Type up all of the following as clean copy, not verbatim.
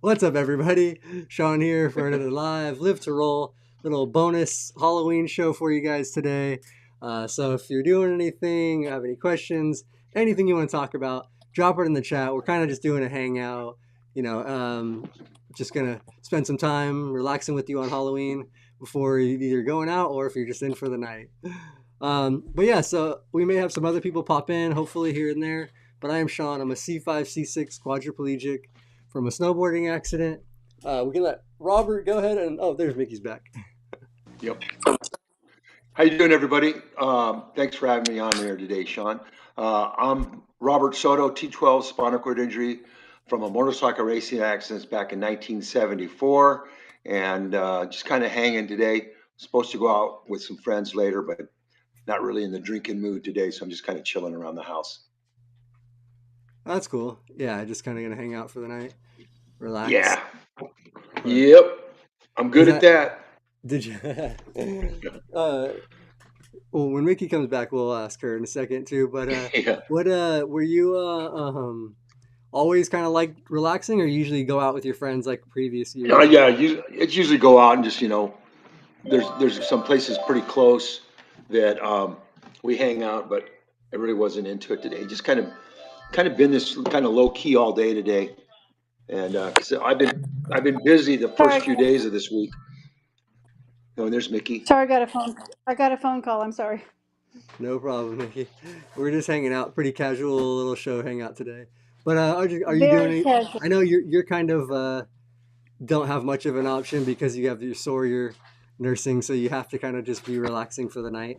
What's up, everybody? Shawn here for another Live to Roll little bonus Halloween show for you guys today. So if you're doing anything, have any questions, anything you want to talk about, drop it in the chat. We're kind of just doing a hangout, just gonna spend some time relaxing with you on Halloween before you're either going out or if you're just in for the night. But yeah, so we may have some other people pop in, hopefully here and there. But I am Shawn. I'm a C5, C6 quadriplegic from a snowboarding accident. We can let Robert go ahead and there's Mickey's back. Yep. How you doing, everybody? Thanks for having me on here today, Shawn. I'm Robert Soto, T12 spinal cord injury from a motorcycle racing accident back in 1974, and just kind of hanging today. Supposed to go out with some friends later, but not really in the drinking mood today, so I'm just kind of chilling around the house. That's cool. Yeah, just kind of gonna hang out for the night, relax. Yeah. Yep. I'm good at that. Did you? Well, when Mickey comes back, we'll ask her in a second too. But Yeah. what were you always kind of like relaxing, or usually go out with your friends like previous years? Yeah. It's usually go out and just there's some places pretty close that we hang out, but I really wasn't into it today. Just kind of been this kind of low key all day today, and 'cause I've been busy the first few days of this week. Oh, and there's Mickey. Sorry, I got a phone call. I'm sorry. No problem, Mickey. We're just hanging out, pretty casual little show hangout today. But are you Very doing any? casual. I know you're kind of don't have much of an option because you have you're nursing, so you have to kind of just be relaxing for the night.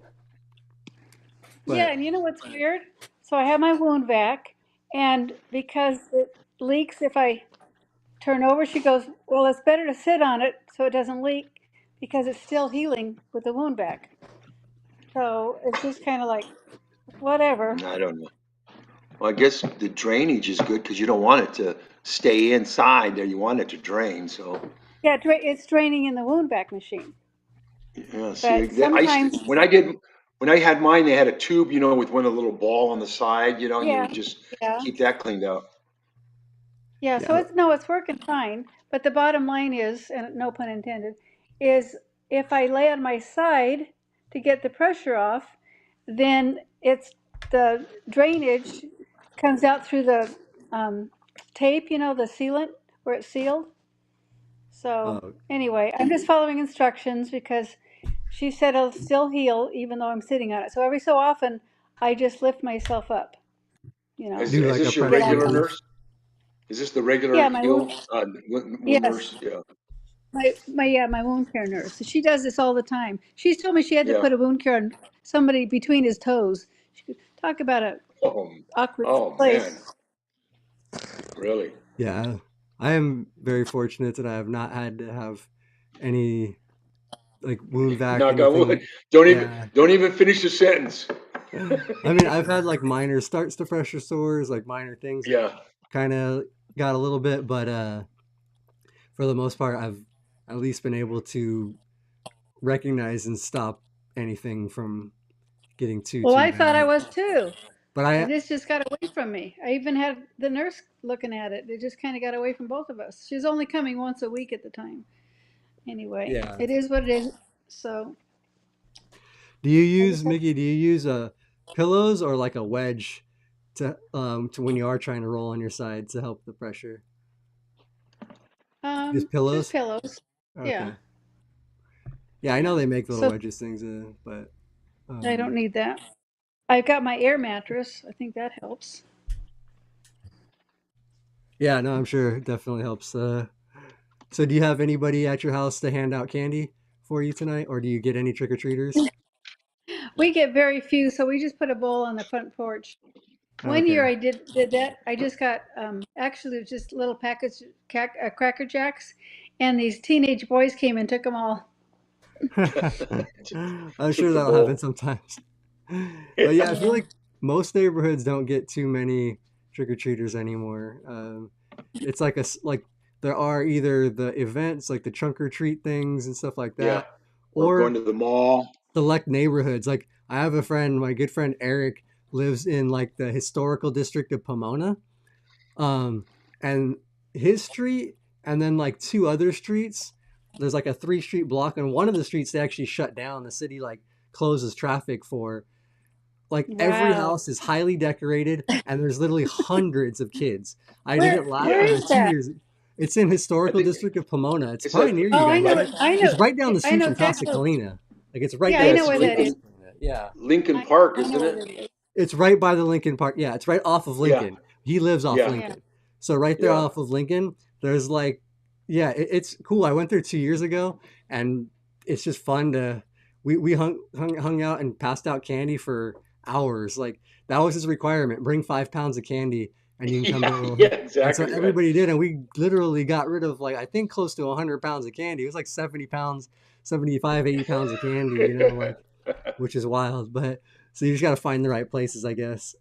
But, Yeah, and you know what's weird? So I have my wound vac, and because it leaks if I turn over, she goes, "Well, it's better to sit on it so it doesn't leak because it's still healing with the wound vac." So it's just kind of like whatever. I don't know. Well, I guess the drainage is good because you don't want it to stay inside there. You want it to drain. So Yeah, it's draining in the wound vac machine. yeah. See, But sometimes, when I had mine, they had a tube, with one a little ball on the side, and you yeah, would just yeah. keep that cleaned out. Yeah, so yeah. it's working fine. But the bottom line is, and no pun intended, is if I lay on my side to get the pressure off, then it's the drainage comes out through the tape, the sealant where it's sealed. So anyway, I'm just following instructions because she said it'll still heal even though I'm sitting on it. So every so often, I just lift myself up. Is Do like a this your pressure Get on regular the, relief. nurse? Is this the regular yeah, my heal wound. wound Yes, nurse? Yeah. my wound care nurse. She does this all the time. She's told me she had to Yeah. put a wound care on somebody between his toes. She could talk about a Oh, awkward oh man. place. Really? Yeah, I am very fortunate that I have not had to have any like wound vac Knock on wood. anything. Yeah. Don't even finish the sentence. I mean, I've had like minor starts to pressure sores, like minor things that Yeah. kind of got a little bit, but for the most part, I've at least been able to recognize and stop anything from getting too Well, I thought I bad. was too. But And this just got away from me. I even had the nurse looking at it. It just kind of got away from both of us. She was only coming once a week at the time. Anyway, yeah. it is what it is. So Do you I use just have, Mickey? Do you use pillows or like a wedge to when you are trying to roll on your side to help the pressure? Just just pillows? pillows. Yeah. Okay. Yeah, I know they make little So wedges things, but I don't need that. I've got my air mattress. I think that helps. yeah, no, I'm sure it definitely helps. So do you have anybody at your house to hand out candy for you tonight, or do you get any trick or treaters? We get very few, so we just put a bowl on the front porch. One year Okay. I did that. I just got actually it was just little packets Cracker Jacks, and these teenage boys came and took them all. I'm sure Took the that'll happen bowl. sometimes. But yeah, I feel Yeah. like most neighborhoods don't get too many trick or treaters anymore. It's like there are either the events like the trunk or treat things and stuff like Yeah. that, Or going or to the mall. select neighborhoods. Like I have a friend, my good friend Eric, lives in like the historical district of Pomona, and his street and then like two other streets. There's like a 3 street block, and one of the streets they actually shut down. The city like closes traffic for. Like every Wow. house is highly decorated, and there's literally hundreds of kids. I did Where it where Yeah. is 2 years. It's in I historical think district of Pomona. It's it's probably like near you Oh, I guys. It's know like it. right. I It's know. right down the I street know from Casa exactly. Colina. Like it's right Yeah, I down yeah, the know it's where street that from is. Lincoln Casa Colina. Yeah, Lincoln I Park, I know isn't where it? that is. it's right by the Lincoln Park. Yeah, it's right off of Yeah, Lincoln. He lives off yeah, Yeah. Lincoln. So right there yeah. off of Lincoln, there's like, yeah, it's cool. I went there 2 years ago, and it's just fun to. We hung out and passed out candy for hours. Like that was his requirement: bring 5 pounds of candy, and you can come to Yeah, the yeah, little. And so exactly right. everybody did, and we literally got rid of like I think close to 100 pounds of candy. It was like 70 pounds, 75, 80 pounds of candy. Like which is wild. But so you just got to find the right places, I guess.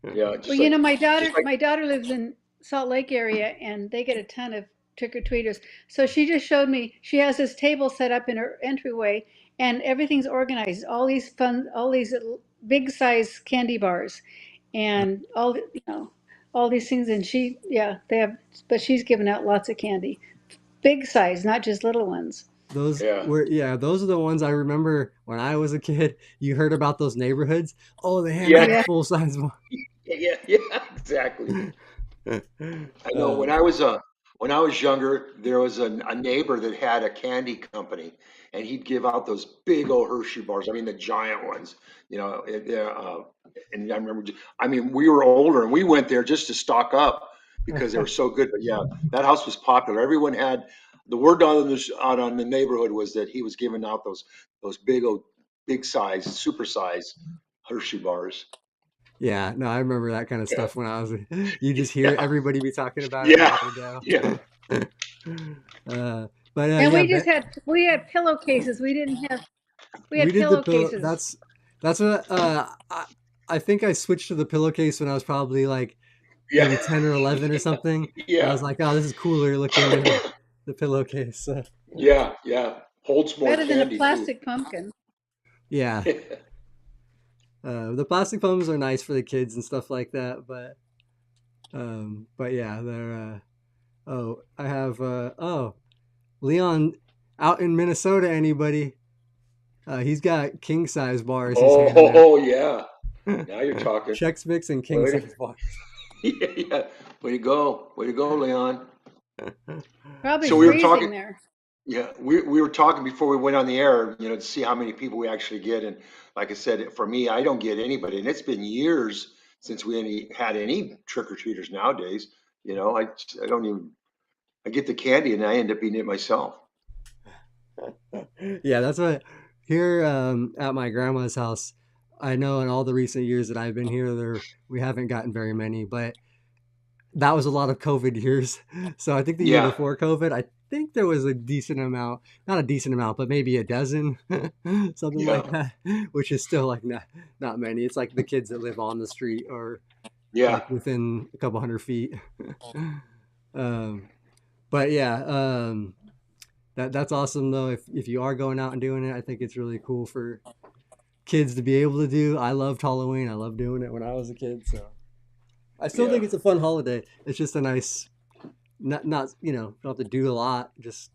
Yeah, Well, you know, just like my daughter lives in Salt Lake area, and they get a ton of trick or treaters. So she just showed me she has this table set up in her entryway, and everything's organized. All these little big size candy bars, and all these things. And yeah, they have, but she's given out lots of candy, big size, not just little ones. Those yeah, were yeah, those are the ones I remember when I was a kid. You heard about those neighborhoods. Oh, they hand yeah, out the Yeah. full size one. yeah, exactly. I know uh, when I was younger, there was a neighbor that had a candy company, and he'd give out those big old Hershey bars. I mean, the giant ones. You know, and I remember. I mean, we were older, and we went there just to stock up because they were so good. But yeah, that house was popular. Everyone had the word out on the neighborhood was that he was giving out those big size, super size Hershey bars. yeah, no, I remember that kind of Yeah, stuff when I was. You just hear yeah, everybody be talking about it yeah, everywhere you go. yeah. But And yeah, we had pillowcases. We we had did the pillow. pillowcases. That's what I think I switched to the pillowcase when I was probably like Yeah. maybe 10 or 11 or something. I Yeah. was like, oh, this is cooler looking than the pillowcase. Yeah. Yeah. Holds more Better than a candy too. plastic pumpkin. Yeah, the plastic foams are nice for the kids and stuff like that. But yeah, they're. Oh, I have. Oh, Leon out in Minnesota. Anybody? He's got king size bars. He's handing out. Oh yeah. Now you're talking. Chex Mix and king Way size bars. yeah, yeah. Way to go. Way to go, Leon. Probably So we were freezing talking, there. yeah, we were talking before we went on the air, to see how many people we actually get. And like I said, for me, I don't get anybody. And it's been years since we had any trick or treaters nowadays. I don't even, I get the candy and I end up eating it myself. Yeah, that's what here at my grandma's house. I know in all the recent years that I've been here, we haven't gotten very many, but that was a lot of COVID years. So I think the year Yeah. before COVID, I think there was a decent amount, not a decent amount, but maybe a dozen, something Yeah. like that, which is still like not many. It's like the kids that live on the street or Yeah. like within a couple 100 feet. um, but yeah, that's awesome though. If you are going out and doing it, I think it's really cool for kids to be able to do. I loved Halloween. I loved doing it when I was a kid. So I still Yeah. think it's a fun holiday. It's just a nice, not don't have to do a lot. Just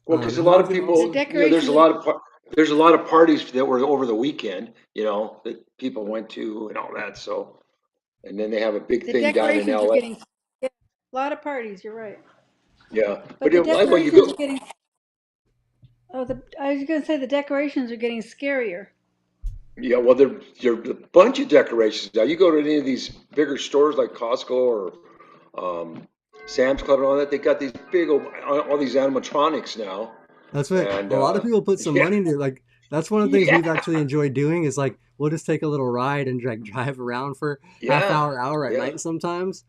Well, because a and that lot was of an The people, awesome. decorations are there's a lot of parties that were over the weekend, that people went to and all that. So, and then they have a big the thing down in decorations are LA. getting yeah, a lot of parties. You're right, Yeah, but but the well, you decorations are go. getting. Oh, I was going to say the decorations are getting scarier. Yeah, well, there are a bunch of decorations now. You go to any of these bigger stores like Costco or Sam's Club and all that. They got these big all these animatronics now, That's what and a lot of people put some yeah, money into. Like that's one of the things yeah, we've actually enjoyed doing is like we'll just take a little ride and like drive around for half yeah, hour at yeah. night sometimes,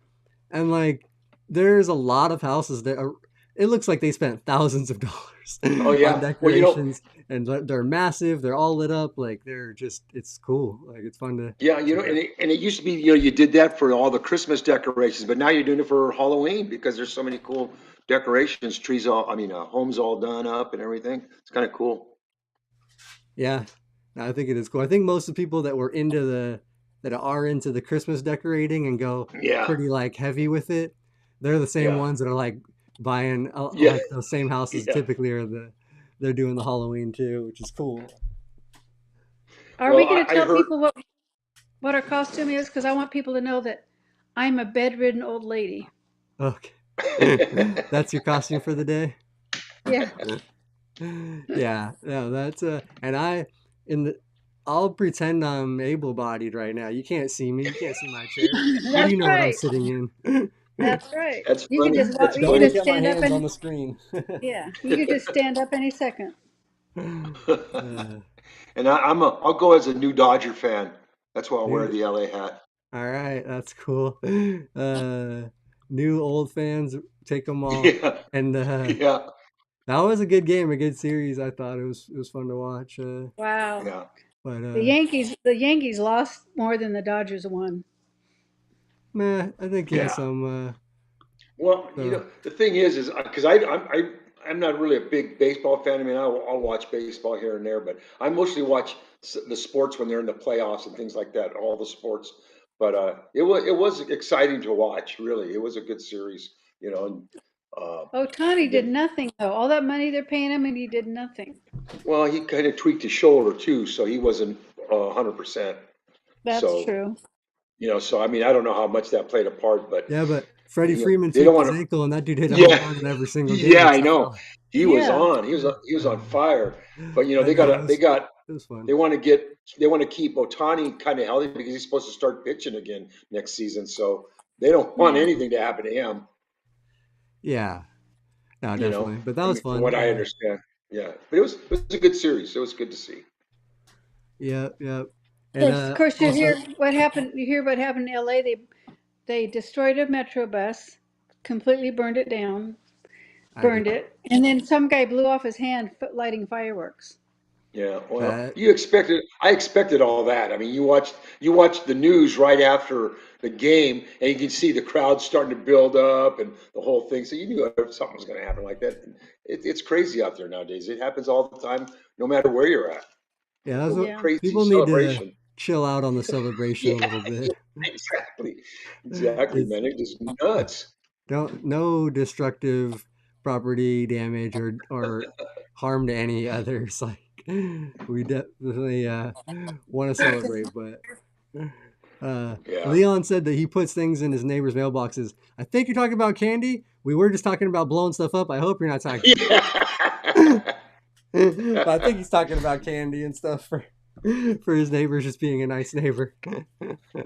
and like there's a lot of houses that are. It looks like they spent thousands of dollars Oh on yeah. Well, decorations, and they're massive. They're all lit up. Like they're just. It's cool. Like it's fun yeah, to. and it used to be, you did that for all the Christmas decorations, but now you're doing it for Halloween because there's so many cool decorations, homes all done up and everything. It's kind of cool. Yeah, no, I think it is cool. I think most of the people that are into the Christmas decorating and go Yeah, pretty like heavy with it, they're the same Yeah. ones that are like buying Yeah. like those same houses Yeah. typically are they're doing the Halloween too, which is cool. Are Well, we going to I tell heard. people what our costume is? Because I want people to know that I'm a bedridden old lady. Okay. That's your costume for the day? Yeah. Yeah, no, that's and in the I'll pretend I'm able-bodied right now. You can't see me. You can't see my chair. How do That's you know what I'm right. sitting in? That's right. That's You could funny. just That's you Don't could funny. look just at my stand up hands on and the screen. yeah, you could just stand up any second. Uh, And I'll go as a new Dodger fan. That's why I'll wear dude, the LA hat. all right, that's cool. Uh, New old fans, take them all. Yeah. And Yeah. that was a good game, a good series. I thought it was fun to watch. Wow. Yeah. But The Yankees lost more than the Dodgers won. meh, I think he has Yeah. some. Well, So the thing is because I'm not really a big baseball fan. I mean, I'll watch baseball here and there, but I mostly watch the sports when they're in the playoffs and things like that. All the sports, but it was exciting to watch. Really, it was a good series. And, Otani and did then nothing though. All that money they're paying him, and he did nothing. well, he kind of tweaked his shoulder too, so he wasn't 100%. That's So true. so I mean, I don't know how much that played a part, but yeah, but Freddie Freeman they don't tweaked want his to. ankle, and that dude hit a home Yeah, run in every single yeah, game. I So know. He was Yeah. on. He was on fire. But I they know got they got it was fun. they want to get they want to keep Otani kind of healthy because he's supposed to start pitching again next season. So they don't want Yeah. anything to happen to him. Yeah, no, definitely. But that was From what fun. I understand. Yeah, but it was a good series. It was good to see. Yeah, yeah, and Of course, you also hear what happened. You hear what happened in L.A. They destroyed a metro bus, completely burned it down, I did burned it, and then some guy blew off his hand lighting fireworks. Yeah, well, that. I expected all that. I mean, you watch the news right after the game, and you can see the crowd starting to build up and the whole thing. So you knew something was going to happen like that. It's crazy out there nowadays. It happens all the time, no matter where you're at. Yeah, It's that's a what Yeah. crazy people need to celebration. chill out on the celebration a Yeah, little bit. exactly, exactly, It's man. It's just nuts. don't no destructive property damage or harm to any others. Like we definitely want to celebrate, but Yeah. Leon said that he puts things in his neighbor's mailboxes. I think you're talking about candy. We were just talking about blowing stuff up. I hope you're not talking. Yeah. But I think he's talking about candy and stuff for his neighbors just being a nice neighbor.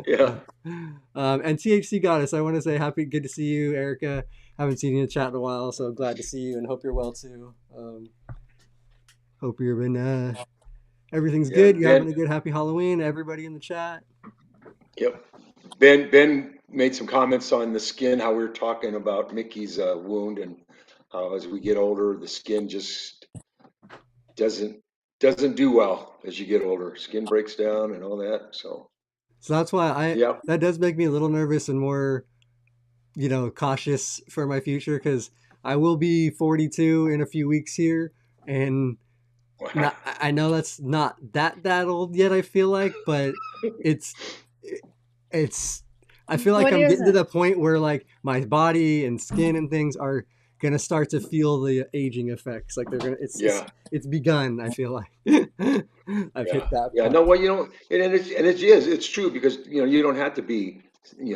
Yeah. And THC Goddess, I want to say good to see you, Erica. Haven't seen you in chat in a while, so glad to see you and hope you're well too. Hope you've been everything's Yeah. good. You're having a good happy Halloween, everybody in the chat. Yep. Ben made some comments on the skin, how we were talking about Mickey's wound, and how as we get older, the skin just doesn't doesn't do well as you get older. Skin breaks down and all that. So So that's why yeah, that does make me a little nervous and more, cautious for my future because I will be 42 in a few weeks here, and not I know that's not that old yet. I feel like, but it's it's I feel like What I'm getting to isn't? the point where like my body and skin and things are gonna start to feel the aging effects. Like they're gonna yeah, it's begun. I feel like I've hit yeah, that yeah. part. No, well, it's true because you don't have to be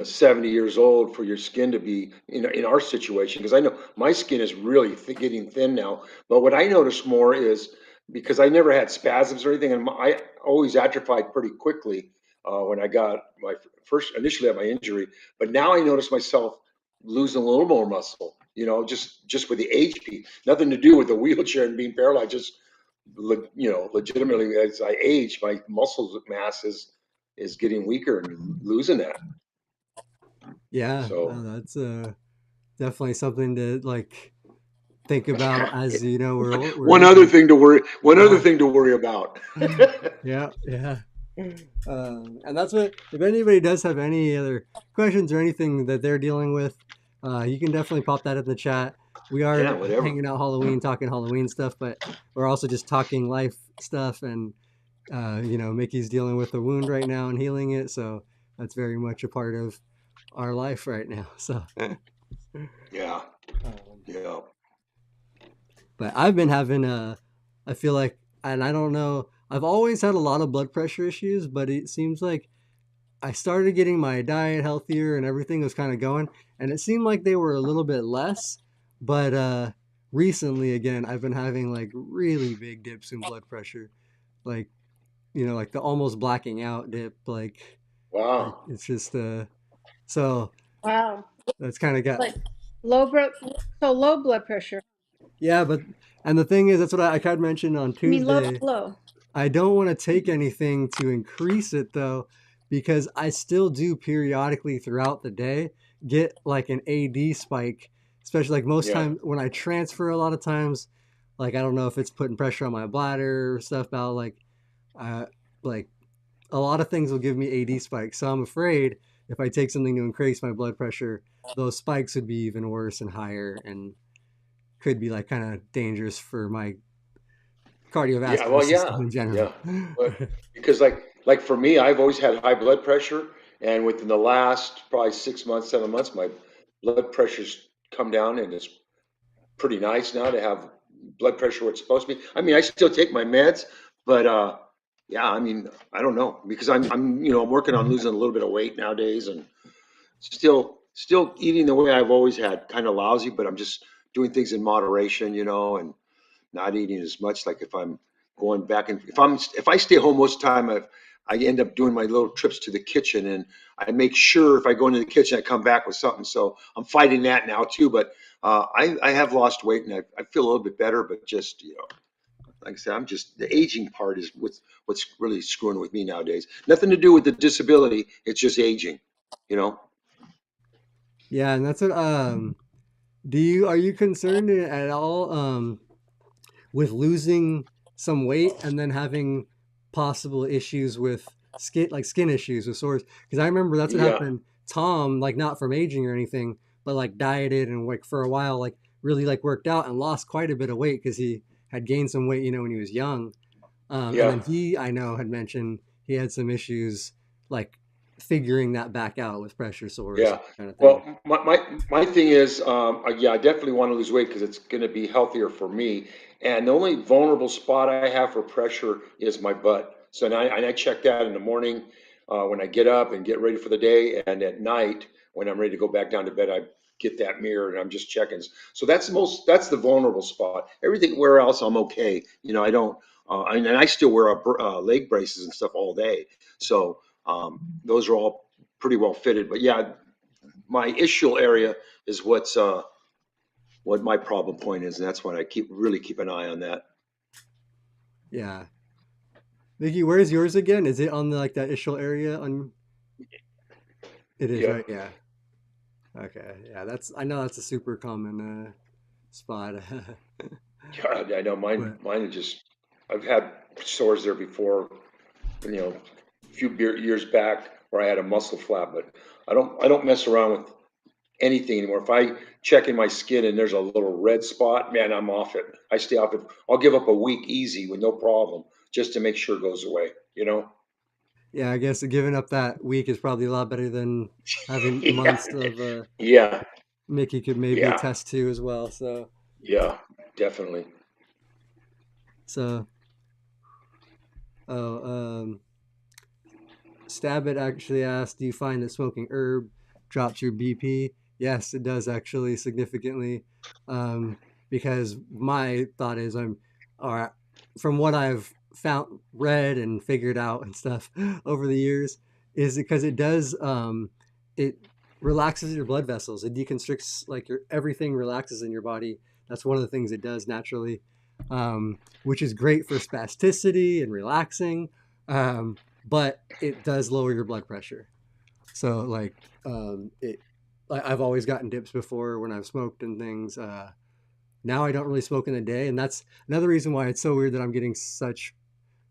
70 years old for your skin to be in our situation because I know my skin is really getting thin now. But what I notice more is because I never had spasms or anything, and I always atrophied pretty quickly when I got my first initially had my injury. But now I notice myself losing a little more muscle. Just with the age piece, nothing to do with the wheelchair and being paralyzed. Just legitimately as I age, my muscle mass is getting weaker and losing that. Yeah, So no, that's definitely something to like think about as we're one other aging. thing to worry, one other Yeah, thing to worry about. yeah, yeah. And that's what if anybody does have any other questions or anything that they're dealing with, you can definitely pop that in the chat. We Yeah, are whatever. hanging out Halloween, talking Halloween stuff, but we're also just talking life stuff. And Mickey's dealing with a wound right now and healing it, so that's very much a part of our life right now. So Yeah. Um, Yeah. but I've been having I feel like, and I don't know, I've always had a lot of blood pressure issues, but it seems like I started getting my diet healthier and everything was kind of going, and it seemed like they were a little bit less. But recently, again, I've been having like really big dips in blood pressure, like like the almost blacking out dip. Like Wow. it's just so Wow. that's kind of got Like low blood, so low blood pressure. yeah. But and the thing is, that's what I kind of mentioned on I mean, low, Tuesday. low. I don't want to take anything to increase it though, because I still do periodically throughout the day get like an AD spike, especially like most Yeah. times when I transfer a lot of times, like I don't know if it's putting pressure on my bladder or stuff about uh like a lot of things will give me AD spikes. So I'm afraid if I take something to increase my blood pressure, those spikes would be even worse and higher and could be like kind of dangerous for my Yeah. cardiovascular Well, system yeah. in general. Yeah. But because like for me, I've always had high blood pressure, and within the last probably 6 months, 7 months, my blood pressure's come down, and it's pretty nice now to have blood pressure where it's supposed to be. I mean, I still take my meds, but yeah, I mean, I don't know because I'm working on losing a little bit of weight nowadays, and still eating the way I've always had, kind of lousy, but I'm just doing things in moderation, and not eating as much. Like if I'm going back and if I stay home most of the time, I end up doing my little trips to the kitchen, and I make sure if I go into the kitchen, I come back with something. So I'm fighting that now too. But I have lost weight, and I feel a little bit better. But just like I said, I'm just the aging part is what's really screwing with me nowadays. Nothing to do with the disability. It's just aging. You know. Yeah, and that's what do you are you concerned at all with losing some weight and then having possible issues with skin issues with sores? Because I remember that's what Yeah. happened. Tom, like not from aging or anything, but like dieted and like for a while, like really like worked out and lost quite a bit of weight because he had gained some weight, when he was young. And Yeah. then he, I know, had mentioned he had some issues like figuring that back out with pressure sores Yeah. and kind of thing. Well, my thing is, yeah, I definitely want to lose weight because it's going to be healthier for me. And the only vulnerable spot I have for pressure is my butt. So now I check that in the morning when I get up and get ready for the day, and at night when I'm ready to go back down to bed, I get that mirror and I'm just checking. So that's the vulnerable spot. Everything where else I'm okay. I don't, and I still wear leg braces and stuff all day. So those are all pretty well fitted. But yeah, my ischial area is what my problem point is, and that's what I keep an eye on that. Yeah. Vicky, where's yours again? Is it on like that ischial area on it is, Yeah, right? Yeah. Okay. Yeah, I know that's a super common spot. yeah, I know mine. But Mine is just I've had sores there before. A few years back where I had a muscle flap, but I don't mess around with anything anymore. If I check in my skin and there's a little red spot, man, I'm off it. I stay off it. I'll give up a week easy with no problem just to make sure it goes away. yeah, I guess giving up that week is probably a lot better than having Yeah, months of yeah, Mickey could maybe yeah, attest to as well. yeah, definitely. So oh Stabbit actually asked, "Do you find that smoking herb drops your BP?" Yes, it does actually significantly, um, because my thought is or from what I've found, read, and figured out and stuff over the years, is because it does it relaxes your blood vessels. It deconstricts like everything relaxes in your body. That's one of the things it does naturally, which is great for spasticity and relaxing. But it does lower your blood pressure. So it, I've always gotten dips before when I've smoked and things. Now I don't really smoke in the day, and that's another reason why it's so weird that I'm getting such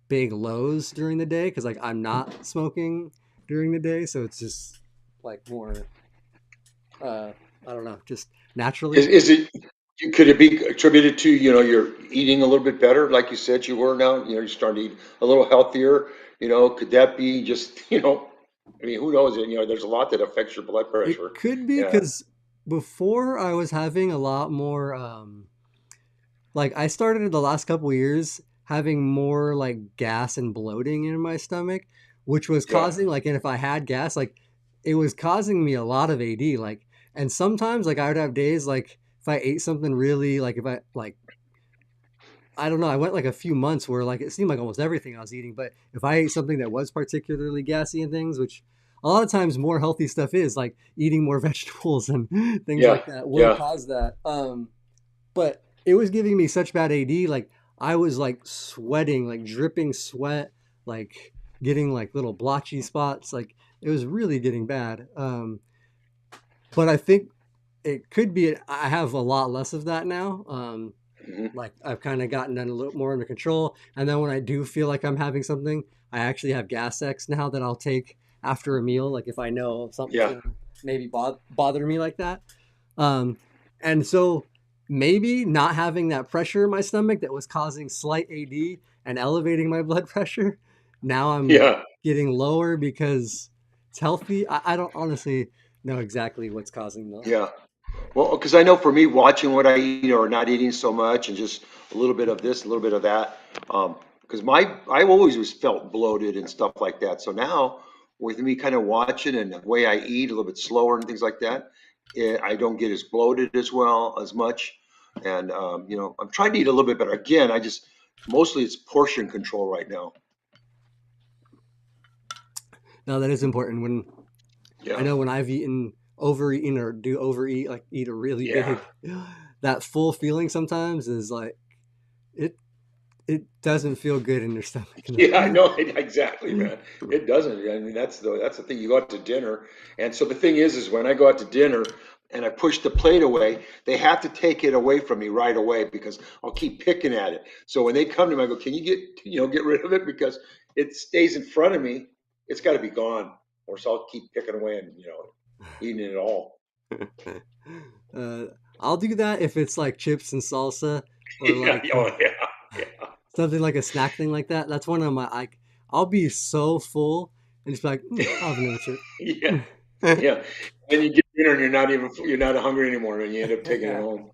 big lows during the day because like I'm not smoking during the day, so it's just like more. Uh, I don't know, just naturally. Is it? Could it be attributed to you're eating a little bit better, like you said you were now? You're starting to eat a little healthier. Could that be just I mean, who knows? There's a lot that affects your blood It pressure. could be Yeah, because before I was having a lot more like I started in the last couple years having more like gas and bloating in my stomach, which was Yeah, causing like, and if I had gas, like it was causing me a lot of AD. Like, and sometimes like I would have days like if I ate something really like if I like I don't know, I went like a few months where like it seemed like almost everything I was eating, but if I ate something that was particularly gassy and things, which a lot of times more healthy stuff is like eating more vegetables and things yeah, like that will yeah, cause that. But it was giving me such bad AD. Like I was like sweating, like dripping sweat, like getting like little blotchy spots. Like it was really getting bad. But I think it could be. I have a lot less of that now. hmm, Like I've kind of gotten that a little more under control. And then when I do feel like I'm having something, I actually have gas X now that I'll take after a meal. Like if I know something's yeah, gonna maybe bother me like that. Um, and so maybe not having that pressure in my stomach that was causing slight AD and elevating my blood pressure. Now I'm yeah. getting lower because it's healthy. I don't honestly know exactly what's causing the. Yeah. Well, because I know for me, watching what I eat or not eating so much and just a little bit of this, a little bit of that, because I always was felt bloated and stuff like that. So now with me kind of watching and the way I eat a little bit slower and things like that, I don't get as bloated as well as much. And I'm trying to eat a little bit better. Again, I just mostly it's portion control right now. No, that is important. When I Yeah, know when I've eaten overeaten or do overeat, like eat a really yeah. big, that full feeling sometimes is like it it doesn't feel good in your stomach. Yeah, I know exactly, man. It doesn't. I mean, that's the thing. You go out to dinner, and so the thing is when I go out to dinner and I push the plate away, they have to take it away from me right away because I'll keep picking at it. So when they come to me, I go, "Can you get rid of it because it stays in front of me. It's got to be gone, or so I'll keep picking away and eating it all." uh, I'll do that if it's like chips and salsa or Yeah, like oh yeah, yeah, something like a snack thing like that. That's one of my like I'll be so full and just be like, I'll have another chip. yeah, yeah. And you get dinner and you're not hungry anymore, and you end up taking it Yeah. home.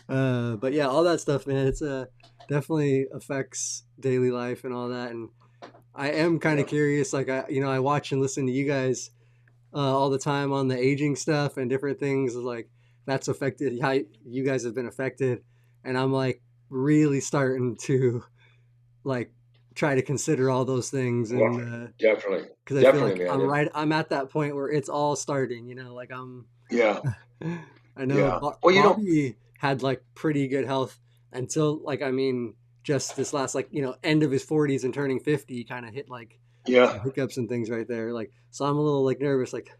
But yeah, all that stuff, man. It's definitely affects daily life and all that. And I am kind Yeah. of curious. Like I watch and listen to you guys all the time on the aging stuff and different things. Like that's affected how you guys have been affected, and I'm like really starting to like try to consider all those things Well, and definitely, because I feel like definitely, I'm man. right. I'm at that point where it's all starting. Like I'm. Yeah, I know yeah. Well, Bobby had like pretty good health until like I mean just this last like end of his 40s and turning 50 he kind of hit like yeah, some hiccups and things right there like so I'm a little like nervous like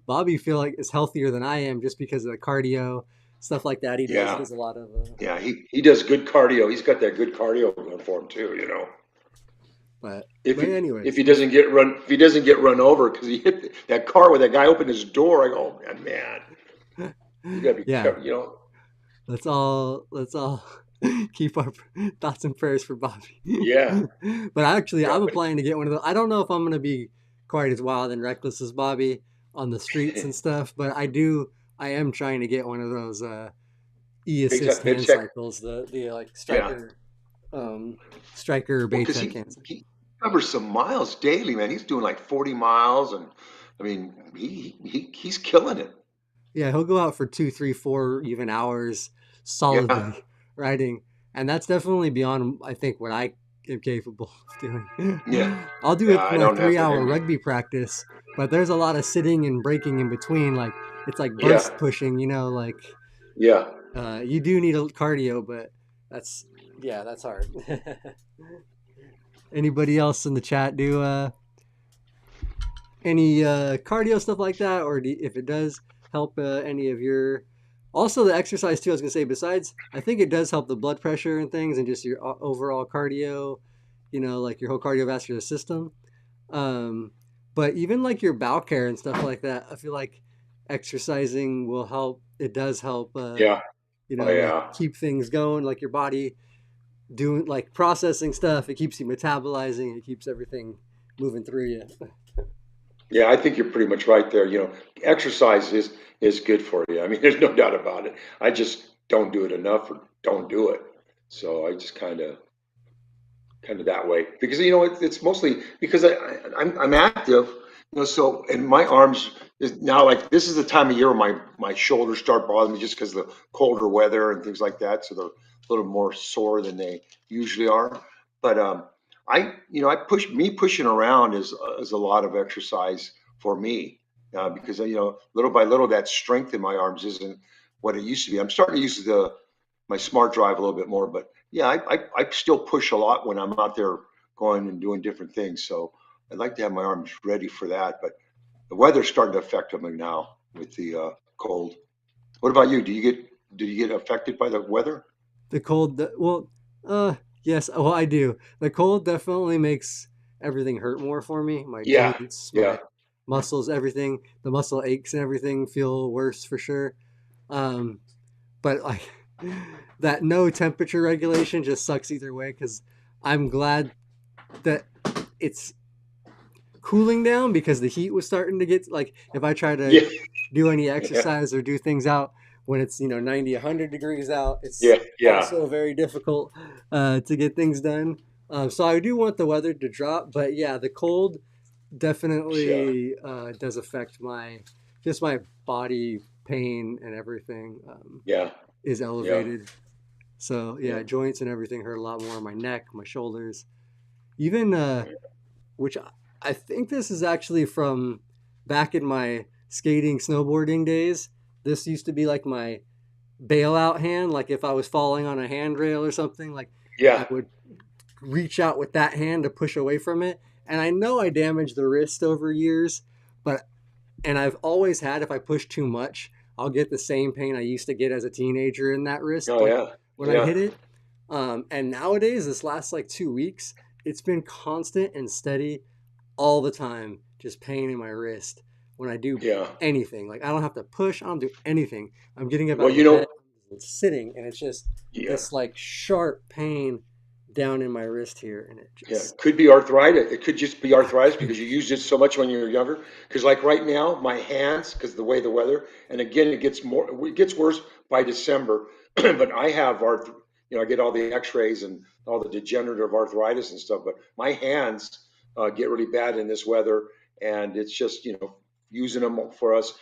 Bobby feel like is healthier than I am just because of the cardio stuff like that he yeah, does a lot of yeah. He does good cardio. He's got that good cardio going for him too. but If but he if anyways he doesn't get run if he doesn't get run over because he hit that car where that guy opened his door, I go, oh, man, you gotta be yeah careful. let's all keep our thoughts and prayers for Bobby. Yeah, But actually, yeah, I'm but applying to get one of those. I don't know if I'm going to be quite as wild and reckless as Bobby on the streets and stuff, but I do. I am trying to get one of those e-assist mid hand check. cycles, the like Yeah. um, striker Well, because Baytech hand cycle. he covers some miles daily, man. He's doing like 40 miles, and I mean, he's killing it. Yeah, he'll go out for 2, 3, 4 even hours Yeah, solidly riding, and that's definitely beyond I think what I am capable of doing. yeah, I'll do yeah. it for I my don't have to. 3 hour rugby practice, but there's a lot of sitting and breaking in between. Like it's like Yeah, burst pushing, like yeah. you do need a cardio, but that's yeah, that's hard. Anybody else in the chat do any cardio stuff like that, or if it does help any of your also the exercise too I was going to say besides I think it does help the blood pressure and things and just your overall cardio like your whole cardiovascular system but even like your bowel care and stuff like that I feel like exercising will help it does help Yeah. Oh like yeah. keep things going like your body doing like processing stuff it keeps you metabolizing it keeps everything moving through you. Yeah, I think you're pretty much right there. Exercise is good for you. I mean, there's no doubt about it. I just don't do it enough or don't do it. So I just kind of that way because it's mostly because I'm active, so and my arms is now like this is the time of year where my shoulders start bothering me just because of the colder weather and things like that, so they're a little more sore than they usually are. But I pushing around is a lot of exercise for me, because little by little that strength in my arms isn't what it used to be. I'm starting to use my smart drive a little bit more. But yeah, I still push a lot when I'm out there going and doing different things. So I'd like to have my arms ready for that. But the weather's starting to affect them now with the cold. What about you? Did you get affected by the weather? The cold, well, yes, well, I do. The cold definitely makes everything hurt more for me. My Yeah, joints, yeah, my muscles, everything. The muscle aches and everything feel worse for sure. Um, but like that no temperature regulation just sucks either way because I'm glad that it's cooling down because the heat was starting to get like if I try to yeah, do any yeah, exercise or do things out when it's 90 100 degrees out, it's yeah, yeah, also very difficult to get things done. So I do want the weather to drop, but yeah, the cold yeah, definitely does affect my just my body pain and everything yeah, is yeah, elevated. So yeah, yeah, joints and everything hurt a lot more. My neck, my shoulders, even which I think this is actually from back in my skating, snowboarding days. This used to be like my bailout hand. Like if I was falling on a handrail or something, like I yeah. would reach out with that hand to push away from it. And I know I damaged the wrist over years, but and I've always had if I push too much, I'll get the same pain I used to get as a teenager in that wrist, Oh like yeah, when I yeah. hit it. And nowadays, this last like 2 weeks, it's been constant and steady all the time, just pain in my wrist when I do Yeah. anything. Like I don't have to push, I don't do anything. I'm getting up out Well, of the bed, I'm sitting, and it's just yeah. this like sharp pain down in my wrist here, and it Yeah, just could be arthritis. It could just be arthritis because you used it so much when you were younger. Because like right now, my hands, because the way the weather, and again, it gets worse by December. But I have I get all the X-rays and all the degenerative arthritis and stuff. But my hands get really bad in this weather, and it's just using them for us,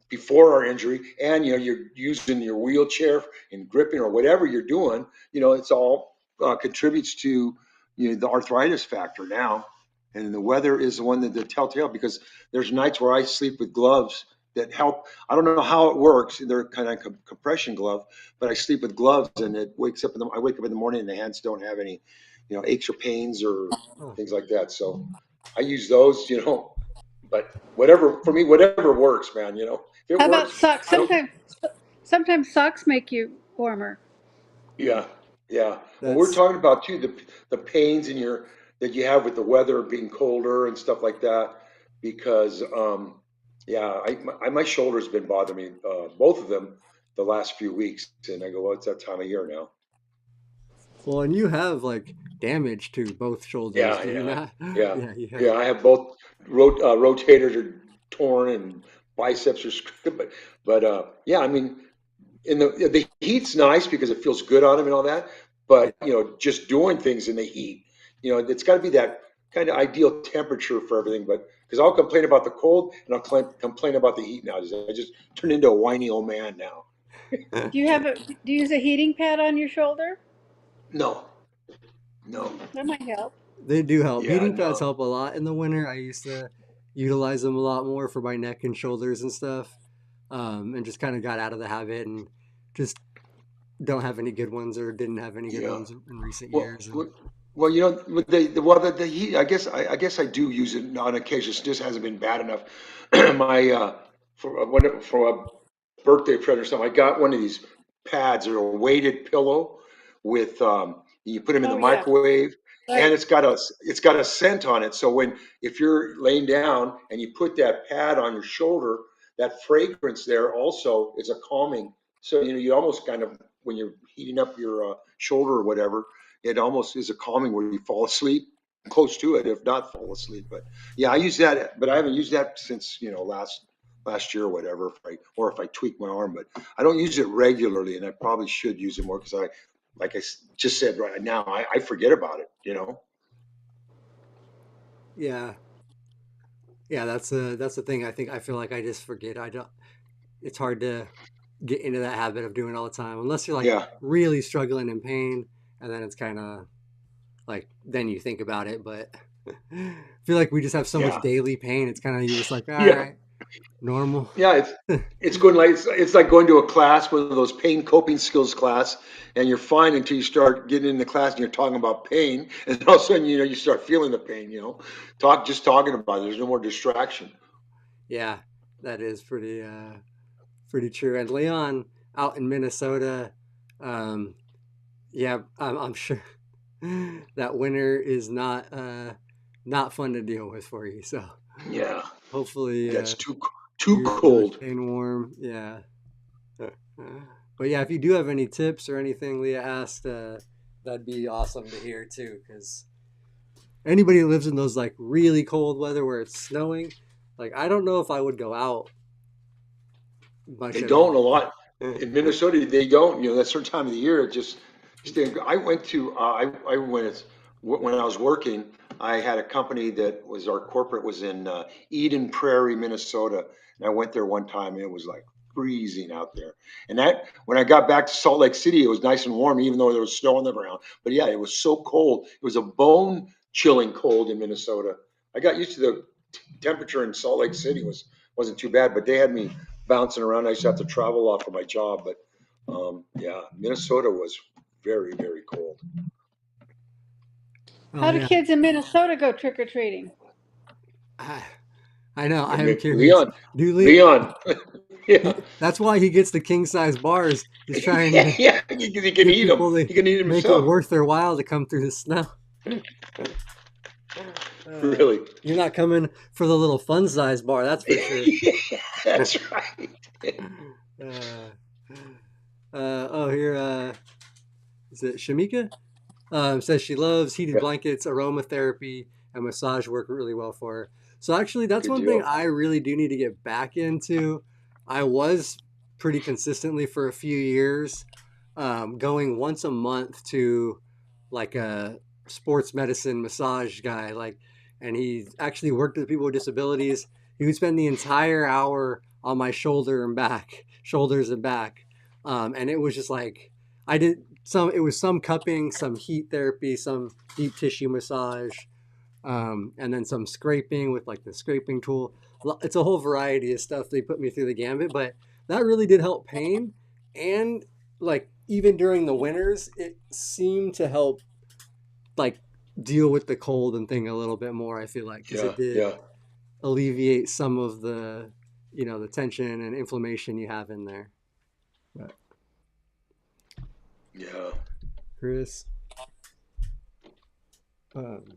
before our injury, and you're using your wheelchair and gripping or whatever you're doing. It's all contributes to the arthritis factor now. And the weather is the one that the telltale, because there's nights where I sleep with gloves that help. I don't know how it works. They're kind of compression glove, but I sleep with gloves and it wakes up I wake up in the morning and the hands don't have any, aches or pains or oh, things like that. So I use those, but whatever, for me, whatever works, man, if it How about works, socks? I don't. Sometimes socks make you warmer. Yeah, yeah. Well, we're that's talking about too the pains in your that you have with the weather being colder and stuff like that. Because yeah, my shoulder's been bothering me, both of them, the last few weeks, and I go, well, it's that time of year now. well, and you have like damage to both shoulders, Yeah, do you yeah, not? yeah, Yeah, you yeah. have. I have both rotators are torn and biceps are screwed, but yeah, I mean, the heat's nice because it feels good on them and all that. But Yeah. just doing things in the heat, it's got to be that kind of ideal temperature for everything. But because I'll complain about the cold and I'll complain about the heat now. I just turned into a whiny old man now. Do you use a heating pad on your shoulder? No, no, That might help. They do help. yeah, Heating pads no, help a lot in the winter. I used to utilize them a lot more for my neck and shoulders and stuff, and just kind of got out of the habit and just don't have any good ones or didn't have any good yeah. ones in recent Well, years. And well, with the heat, I guess I do use it on occasion. It just hasn't been bad enough. My for a birthday present or something, I got one of these pads or a weighted pillow with you put them in the Oh yeah, microwave, and right. it's got a scent on it. So if you're laying down and you put that pad on your shoulder, that fragrance there also is a calming. So you almost kind of, when you're heating up your shoulder or whatever, it almost is a calming where you fall asleep. close to it, if not fall asleep. But yeah, I use that, but I haven't used that since last year or whatever. If I tweak my arm, but I don't use it regularly, and I probably should use it more because like just said right now, I forget about it. Yeah, yeah. That's the thing. I feel like I just forget. I don't. It's hard to get into that habit of doing it all the time unless you're like Yeah, really struggling in pain, and then it's kind of like then you think about it. But I feel like we just have so much yeah, daily pain. It's kind of you're just like, all yeah, right, normal. yeah. It's like going to a class, one of those pain coping skills class, and you're fine until you start getting in the class and you're talking about pain, and all of a sudden you start feeling the pain. Talking about it. There's no more distraction. Yeah, that is pretty true. And Leon out in Minnesota, um, yeah, I'm sure that winter is not fun to deal with for you. So Yeah, hopefully that's too you're cold. staying warm. Yeah. But yeah, if you do have any tips or anything Leah asked, that'd be awesome to hear too. Because anybody who lives in those like really cold weather where it's snowing, like I don't know if I would go out much They at don't a all. lot in Minnesota. They don't. That certain time of the year, it just. I went to. I when I was working. I had a company that was our corporate was in Eden Prairie, Minnesota, and I went there one time, and it was like freezing out there. And that when I got back to Salt Lake City, it was nice and warm, even though there was snow on the ground. But yeah, it was so cold. It was a bone chilling cold in Minnesota. I got used to the temperature in Salt Lake City wasn't too bad, but they had me bouncing around. I used to have to travel a lot for my job, but yeah, Minnesota was very, very cold. Oh How do yeah, kids in Minnesota go trick or treating? I, I know. I I am mean, curious. Dooley, Leon, yeah, that's why he gets the king size bars. He's trying yeah, to yeah. He can get eat them. people to He can eat them make it himself. worth their while to come through the snow. Uh, Really. you're not coming for the little fun size bar, that's for sure. Yeah, that's right. Uh, oh, here, is it Shamika? Says she loves heated Yeah, blankets, aromatherapy, and massage work really well for her. So actually, that's good one thing deal. I really do need to get back into. I was pretty consistently for a few years, going once a month to like a sports medicine massage guy, and he actually worked with people with disabilities. He would spend the entire hour on my shoulders and back, and it was just like I did some. It was some cupping, some heat therapy, some deep tissue massage, and then some scraping with like the scraping tool. It's a whole variety of stuff. They put me through the gambit, but that really did help pain. And like even during the winters, it seemed to help like deal with the cold and thing a little bit more. I feel like because Yeah, it did yeah, alleviate some of the tension and inflammation you have in there. But yeah. Chris, um,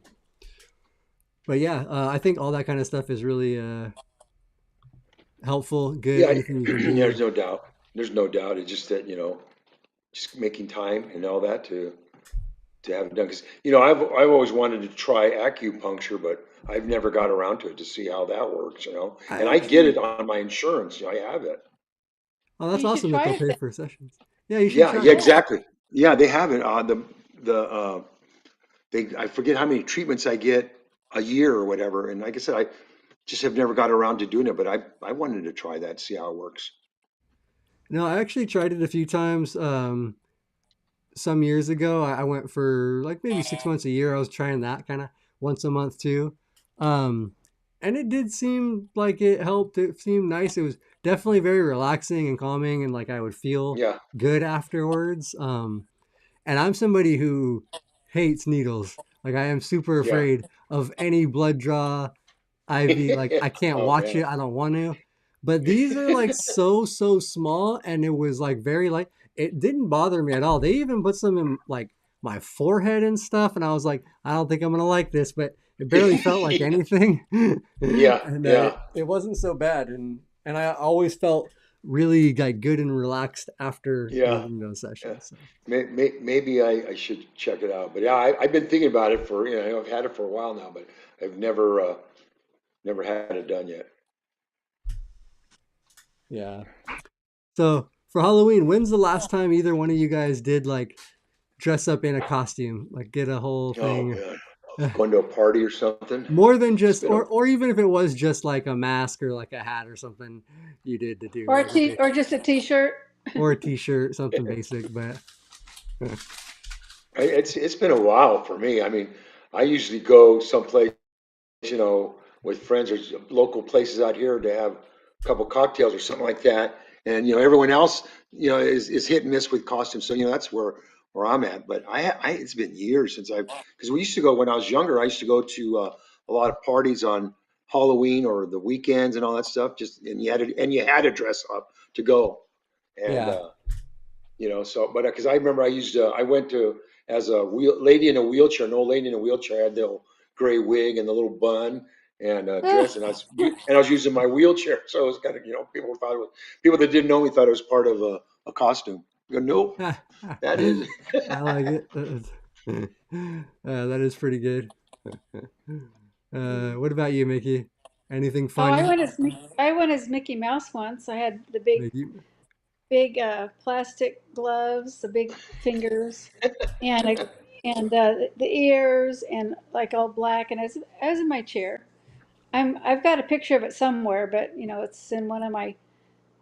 but yeah, I think all that kind of stuff is really helpful, good, Yeah, anything you can yeah, do. there's no doubt. There's no doubt. It's just that, just making time and all that to have it done. Because, I've always wanted to try acupuncture, but I've never got around to it to see how that works. I And I get actually, it on my insurance. I have it. oh, that's You should awesome that try they'll it pay then. for sessions. Yeah, you should Yeah, try yeah, it. Yeah. exactly. Yeah, they have it. I forget how many treatments I get a year or whatever. And like I said, I just have never got around to doing it, but I wanted to try that, see how it works. No, I actually tried it a few times. Some years ago, I went for like maybe 6 months a year. I was trying that kind of once a month too. Um, and it did seem like it helped. It seemed nice. It was definitely very relaxing and calming, and like I would feel Yeah, good afterwards. And I'm somebody who hates needles. Like I am super yeah. afraid of any blood draw, IV. Like I can't Oh watch man. it. I don't want to. But these are like so small, and it was like very light. It didn't bother me at all. They even put some in like my forehead and stuff, and I was like, I don't think I'm gonna like this, but it barely felt like anything, Yeah, and yeah, it wasn't so bad. And I always felt really like good and relaxed after Yeah. leaving those Yeah. sessions. So Maybe I should check it out. But yeah, I've been thinking about it for, I've had it for a while now, but I've never had it done yet. yeah. So for Halloween, when's the last time either one of you guys did like dress up in a costume, like get a whole Oh thing? man, going to a party or something. More than It's just, been a or even if it was just like a mask or like a hat or something, you did to do like a bit, or just a t-shirt. or a t-shirt, something basic. But it's been a while for me. I mean, I usually go someplace, with friends or local places out here to have a couple cocktails or something like that. And everyone else, is hit and miss with costumes. So that's where I'm at. But it's been years since because we used to go when I was younger. I used to go to a lot of parties on Halloween or the weekends and all that stuff. And you had to dress up to go. And yeah, so but because I remember I went to as a lady in a wheelchair, an old lady in a wheelchair, had the old gray wig and the little bun and dress, and I was using my wheelchair, so it was kind of people that didn't know me thought it was part of a costume. You go, nope, that is. I like it. That is pretty good. What about you, Mickey? Anything Oh, fun? I went as Mickey Mouse once. I had the big Mickey? big plastic gloves, the big fingers, and the ears, and like all black. And I was in my chair. I've got a picture of it somewhere, but it's in one of my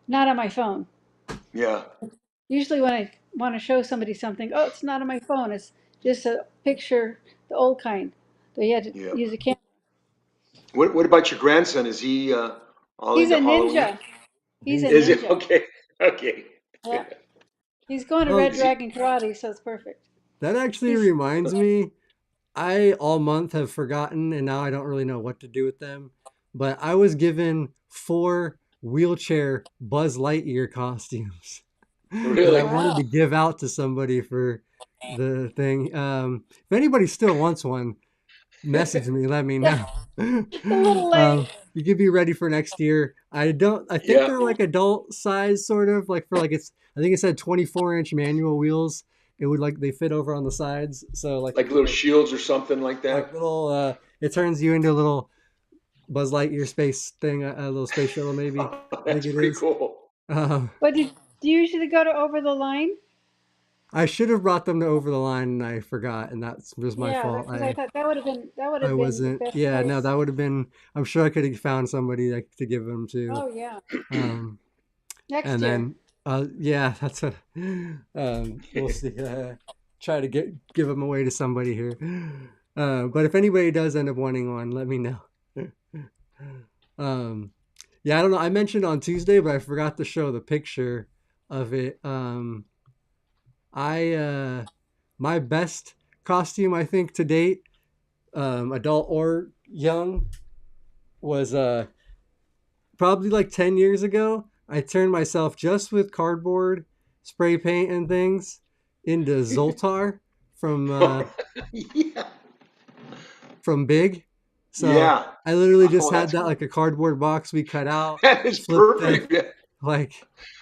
not on my phone. Yeah, Usually when I want to show somebody something, oh, it's not on my phone. It's just a picture, the old kind. So you had to yeah. use a camera. What about your grandson? Is he all He's into a Halloween? ninja. He's a He's Is it ninja. okay? Okay. Yeah. He's going to oh, Red Is he? Dragon Karate, so it's perfect. that actually He's reminds me. I all month have forgotten, and now I don't really know what to do with them. But I was given 4 wheelchair Buzz Lightyear costumes that I Really? wanted to wow. give out to somebody for the thing. If anybody still wants one, message me, let me know. A little late. You could be ready for next year. I think Yeah. they're like adult size, sort of like for like I think it said 24-inch manual wheels. It would like they fit over on the sides, so like Like if little you're shields or something like like that. little it turns you into a little Buzz Lightyear space thing, a little space shuttle maybe. I think That's it pretty is. cool. Um, But do you usually go to Over the Line? I should have brought them to over the line and I forgot, and that was my Yeah, fault. because I thought that would I have been the wasn't. best Yeah, no, place. that would have been. I'm sure I could have found somebody like to give them to. Oh yeah, Um, next and year. then, yeah, that's a. We'll see. Try to give them away to somebody here. But if anybody does end up wanting one, let me know. um, yeah, I don't know. I mentioned on Tuesday, but I forgot to show the picture of it. I My best costume I think to date, adult or young, was probably like 10 years ago. I turned myself just with cardboard, spray paint, and things into Zoltar from uh, Yeah. from Big. So Yeah. I literally just Oh, had that like a cardboard box we cut out, that is flipped it. perfect. Yeah. Like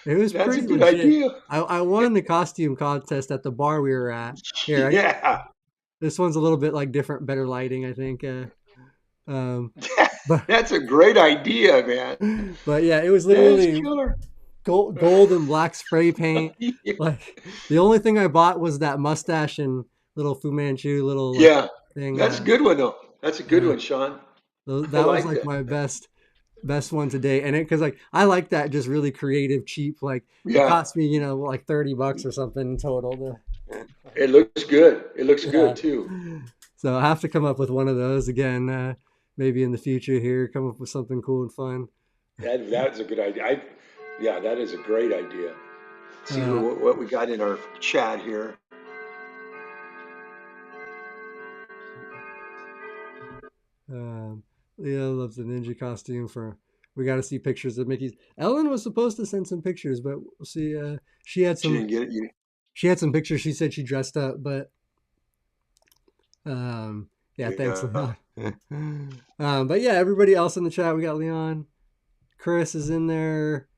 it was That's a pretty good legit. idea. I won the costume contest at the bar we were at. Here, Yeah. this one's a little bit like different, better lighting, I think. Um, but That's a great idea, man. but yeah, it was That is literally killer. gold and black spray paint. Yeah. Like the only thing I bought was that mustache and little Fu Manchu little like Yeah. thing. That's a good one, though. That's a good Uh, one, Sean. I that was like like that. my best one today, and it because like I like that just really creative, cheap. Like it Yeah. cost me like $30 or something total. It looks good. It looks Yeah. good, too. So I have to come up with one of those again. Maybe in the future here, come up with something cool and fun. That's a good idea. Yeah, that is a great idea. Let's see Uh, what we got in our chat here. Um, Leah loves the ninja costume for. We got to see pictures of Mickey's. Ellen was supposed to send some pictures, but we'll see. She had She some. didn't get it. She had some pictures. She said she dressed up, but yeah, thanks, Yeah. Leon. But yeah, everybody else in the chat. We got Leon. Chris is in there.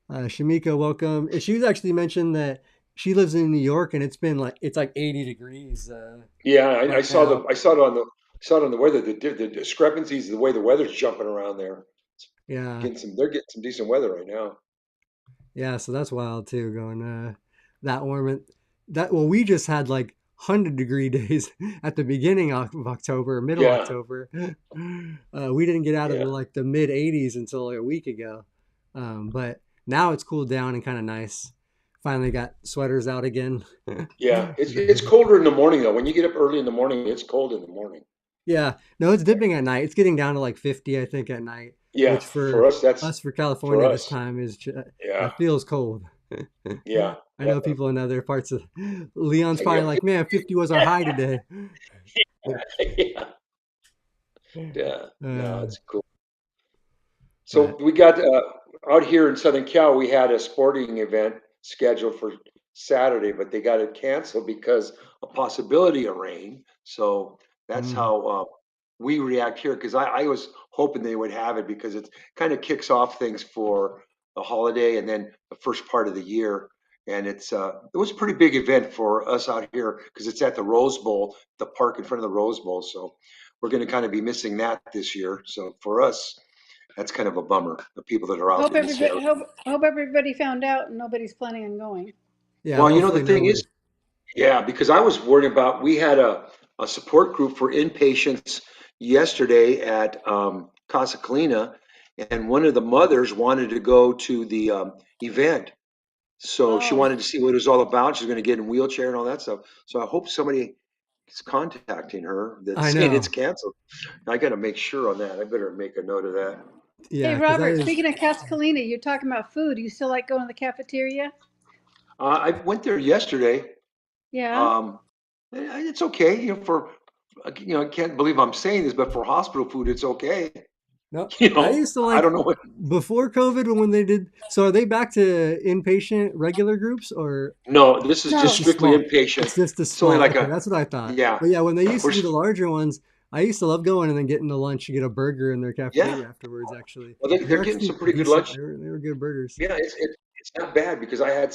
Shamika, welcome. She was actually mentioned that she lives in New York and it's like 80 degrees Yeah, I right saw now. saw it on the weather. The discrepancies, the way the weather's jumping around there. Yeah. They're getting some decent weather right now. Yeah, so that's wild too, going that warm. And that well, we just had like 100-degree days at the beginning of October, middle Yeah, October. We didn't get out of yeah, like the mid 80s until like a week ago. But now it's cooled down and kind of nice. Finally got sweaters out again. yeah. It's colder in the morning though. When you get up early in the morning, it's cold in the morning. Yeah, no, it's dipping at night. It's getting down to like 50, I think, at night, Yeah, which for for us, that's us for for California this us. time is Yeah, that feels cold. yeah, I yeah, know people in other parts of Leon's probably yeah, like, man, 50 was our high today. yeah, yeah. No, Uh, it's cool. So but we got out here in Southern Cal, we had a sporting event scheduled for Saturday, but they got it canceled because a possibility of rain. So that's mm, how we react here. Because I was hoping they would have it because it kind of kicks off things for the holiday and then the first part of the year. And it was a pretty big event for us out here because it's at the Rose Bowl, the park in front of the Rose Bowl. So we're going to kind of be missing that this year. So for us, that's kind of a bummer. The people that are out in this area. Hope everybody found out and nobody's planning on going. yeah, Well, the hopefully thing is, nobody. yeah, because I was worried about. We had a support group for inpatients yesterday at Casa Colina, and one of the mothers wanted to go to the event. So she Oh, wanted to see what it was all about. She's going to get in a wheelchair and all that stuff. So I hope somebody is contacting her that's I saying it's know. canceled. I got to make sure on that. I better make a note of that. hey Yeah, because that Robert. is, Speaking of Cascalina, you're talking about food. You still like going to the cafeteria? I went there yesterday. Yeah. Um, it's okay, I can't believe I'm saying this, but for hospital food, it's okay. no, I used to I don't like know what. before COVID when they did. So are they back to inpatient regular groups or No, this is it's just No. just strictly small? inpatient. It's just a It's only small. like Okay, that's what I thought. yeah, But yeah, when they used we're, to do the larger ones, I used to love going and then getting the lunch, get a burger in their yeah. cafeteria afterwards, actually. Well, And they're they're getting actually some pretty good decent. lunch. They were good burgers. Yeah, it's not bad because I had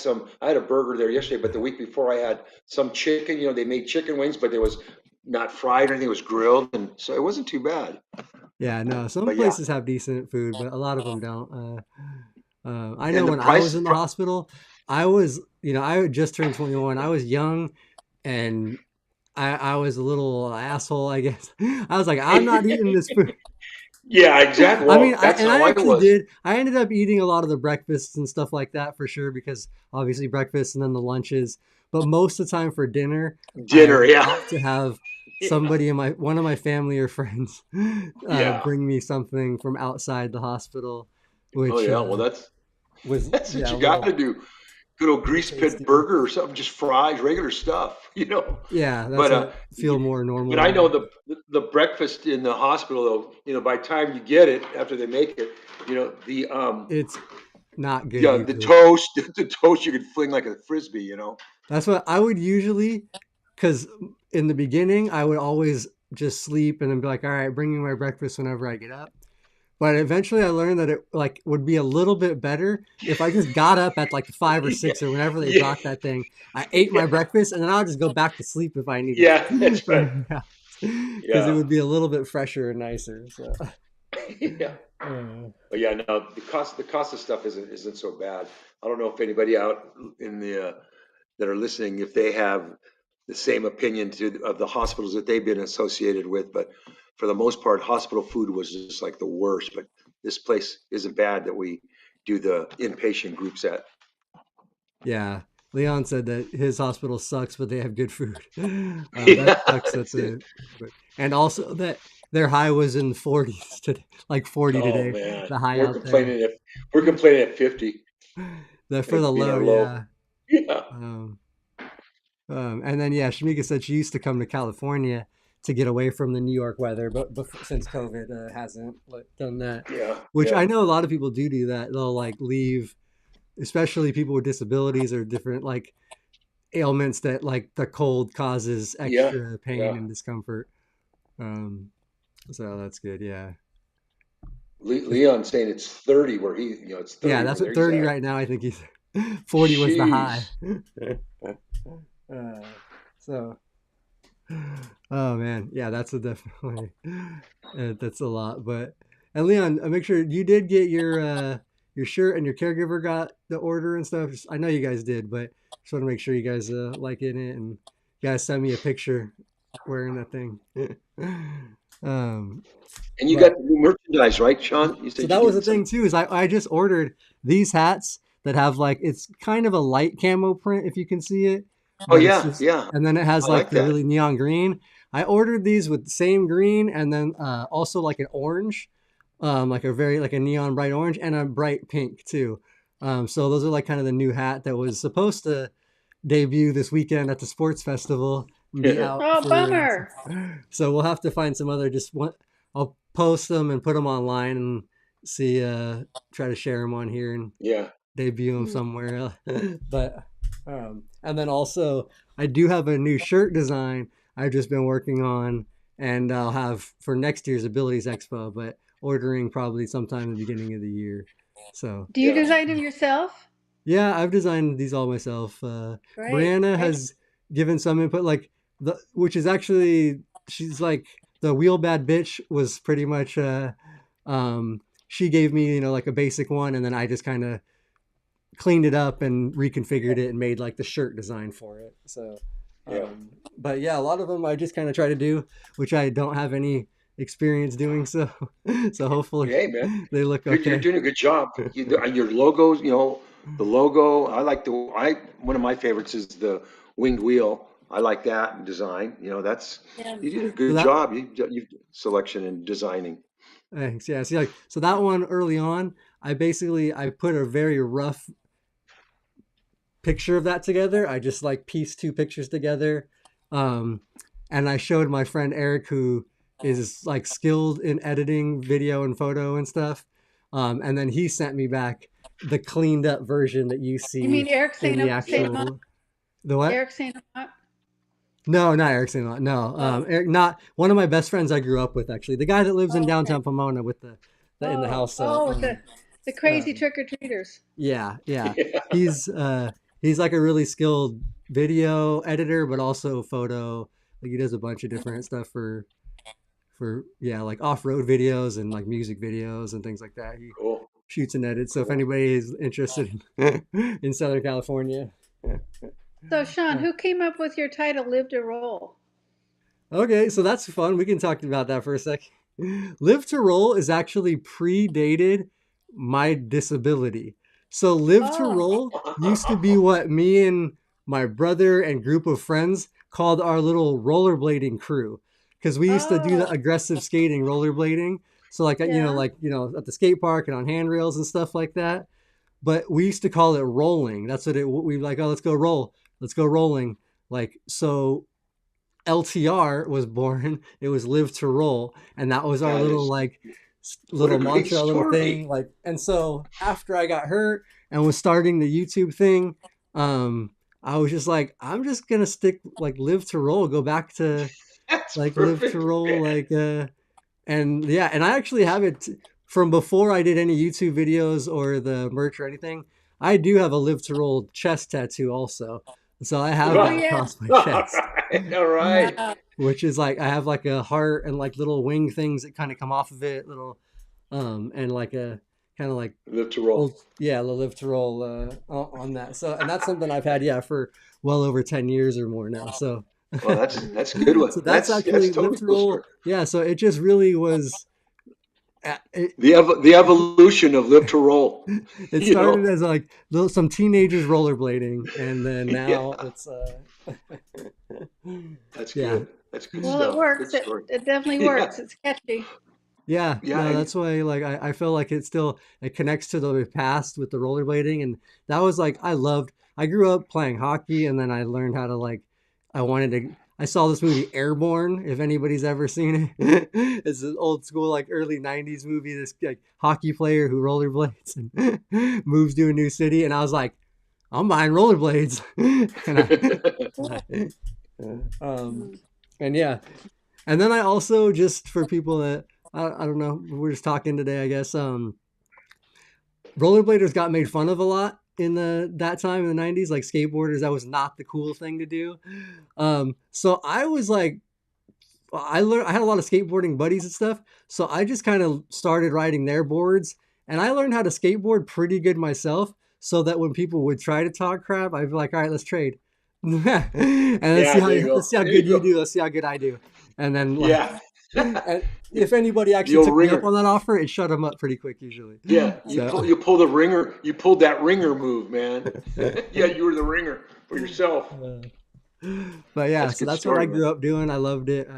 a burger there yesterday, but the week before I had some chicken. They made chicken wings, but it was not fried or anything. It was grilled, and so it wasn't too bad. Yeah, no, some But yeah, places have decent food, but a lot of them don't. I know and the when I was price. in the hospital, I was, I had just turned 21. I was young and I was a little asshole, I guess. I was like, I'm not eating this food. Yeah, exactly. I mean, Well, that's how I I actually was. did. I ended up eating a lot of the breakfasts and stuff like that for sure, because obviously breakfast and then the lunches. But most of the time for dinner, I Dinner, would yeah. opt to have Yeah. somebody in one of my family or friends Yeah. bring me something from outside the hospital, Oh which yeah. Well, was that's what yeah, you got to do. Good old a little grease pit tasty. burger or something, just fries, regular stuff. Yeah, that's But what feel more but normal I to know me. the breakfast in the hospital though. By the time you get it, after they make it, the It's not good yeah, the usually. toast, the toast you could fling like a frisbee. That's what I would usually, because in the beginning, I would always just sleep and then be like, all right, bring me my breakfast whenever I get up. But eventually I learned that it like would be a little bit better if I just got up at like 5 or 6 or whenever they Yeah, brought that thing. I ate my yeah, breakfast and then I'll just go back to sleep if I needed yeah. That's for right. everything else. Because it Yeah, would be a little bit fresher and nicer. So yeah. uh, But yeah, no, the cost of stuff isn't so bad. I don't know if anybody out in the that are listening, if they have the same opinion of the hospitals that they've been associated with, but for the most part, hospital food was just like the worst. But this place isn't bad that we do the inpatient groups at. yeah, Leon said that his hospital sucks, but they have good food. That Yeah, sucks that that's it. and also that their high was in the 40s today, like 40 Oh today, man, the high we're out there. complaining if we're complaining at 50 The for as the being low, our low. yeah. Yeah, Um, and then yeah, Shamika said she used to come to California to get away from the New York weather, but since COVID hasn't done that, yeah, which I yeah, know a lot of people do that. They'll like leave, especially people with disabilities or different like ailments that like the cold causes yeah, extra pain yeah. and discomfort. Um, so that's good. Yeah. Leon's saying it's 30 where it's Yeah, 30 that's where what he's 30 at. right now. I think he's 40 was the high. Jeez. uh, so, oh man, yeah, that's a definitely that's a lot. But and Leon, make sure you did get your shirt and your caregiver got the order and stuff. I know you guys did, but just want to make sure you guys like it and you guys send me a picture wearing that thing. um, And you got but the new merchandise, right, Shawn? You so said you that was getting the thing some. too, is I just ordered these hats that have like it's kind of a light camo print if you can see it, Oh but it's yeah, just yeah. and then it has I like like the that. really neon green. I ordered these with the same green and then also like an orange, like a very like a neon bright orange and a bright pink too. So those are like kind of the new hat that was supposed to debut this weekend at the sports festival and be out Oh, for. bummer. So we'll have to find some other just one. I'll post them and put them online and see. Try to share them on here and Yeah. debut them Mm. somewhere. But and then also I do have a new shirt design I've just been working on, and I'll have for next year's Abilities Expo, but ordering probably sometime in the beginning of the year. So Do you Yeah. design them yourself? yeah, I've designed these all myself. Great. Brianna Great. has given some input, like which is actually she's like the wheel bad bitch was pretty much. Um, she gave me like a basic one, and then I just kind of cleaned it up and reconfigured it and made like the shirt design for it. So, Yeah. but yeah, a lot of them I just kind of try to do, which I don't have any experience doing. So, so hopefully Hey man, they look you're okay. doing a good job. Your logos, the logo. I like the. I One of my favorites is the winged wheel. I like that design. That's Yeah. you did a So good that job. You selection and designing. thanks. Yeah. See, like so that one early on, I put a very rough picture of that together. I just like pieced two pictures together, um, and I showed my friend Eric, who is like skilled in editing video and photo and stuff. And then he sent me back the cleaned up version that you You mean see Eric in the Saint Yeah. Amant? actual the what? Eric Saint Amant? No, not Eric Saint Laurent. No, Oh. Eric, not one of my best friends I grew up with actually. The guy that lives in Oh, okay. downtown Pomona with the in the Oh, house. oh, the crazy Um, trick or treaters. Yeah, yeah. Yeah. He's he's like a really skilled video editor, but also photo. Like he does a bunch of different stuff for yeah, like off-road videos and like music videos and things like that. He Cool. shoots and edits. So if Cool. anybody is interested in Southern California, So, Shawn, uh, who came up with your title, Live to Roll? okay, so that's fun. We can talk about that for a sec. Live to Roll is actually predated my disability. So Live to Oh, Roll used to be what me and my brother and group of friends called our little rollerblading crew because we used to do the oh, aggressive skating rollerblading. So yeah. at the skate park and on handrails and stuff like that. But we used to call it rolling. That's what we like. Oh, let's go roll. Let's go rolling. Like so, LTR was born. It was live to roll, and that was our That little is like what a little great mantra, little thing. story. Like, and so after I got hurt and was starting the YouTube thing, um, I was just like, I'm just gonna stick like live to roll, go back to That's like live to perfect, roll, man. like and yeah, and I actually have it from before I did any YouTube videos or the merch or anything. I do have a live to roll chest tattoo also, so I have Oh, that yeah. across my All chest. right. All right. Wow. Which is like I have like a heart and like little wing things that kind of come off of it, little and like a kind of like Live to roll. old yeah, the live to roll on that. So and that's something I've had for well over 10 years or more now. So Well, that's a good one. so that's That's actually live totally to cool story. roll. Yeah, so it just really was it, The evolution of live to roll. it You started know. as like some teenagers rollerblading and then Yeah. now it's That's yeah. good. That's good Well, it stuff. Good works. It, story. it definitely Yeah. works. It's catchy. Yeah, Yeah. no, And that's why like I feel like it connects to the past with the rollerblading and that was like I grew up playing hockey and then I learned how to like I saw this movie Airborne, if anybody's ever seen it. It's an old school like early 90s movie, this like hockey player who rollerblades and moves to a new city and I was like, I'm buying rollerblades. Cool. and I um Mhm. and yeah, and then I also just for people that I don't know. We're just talking today, I guess. Rollerbladers got made fun of a lot in that time in the 90s, like skateboarders. That was not the cool thing to do. So I was like, I had a lot of skateboarding buddies and stuff. So I just kind of started riding their boards, and I learned how to skateboard pretty good myself. So that when people would try to talk crap, I'd be like, all right, let's trade. And Yeah, there you let's go. see how There you good you go. do. Let's see how good I do. And then like, Yeah. and if anybody The actually old took me up ringer. on that offer, it shut them up pretty quick usually. Yeah, So, you pull the ringer. You pulled that ringer move, man. Yeah, you were the ringer for yourself. but yeah, That's a so good that's what I story, man. grew up doing. I loved it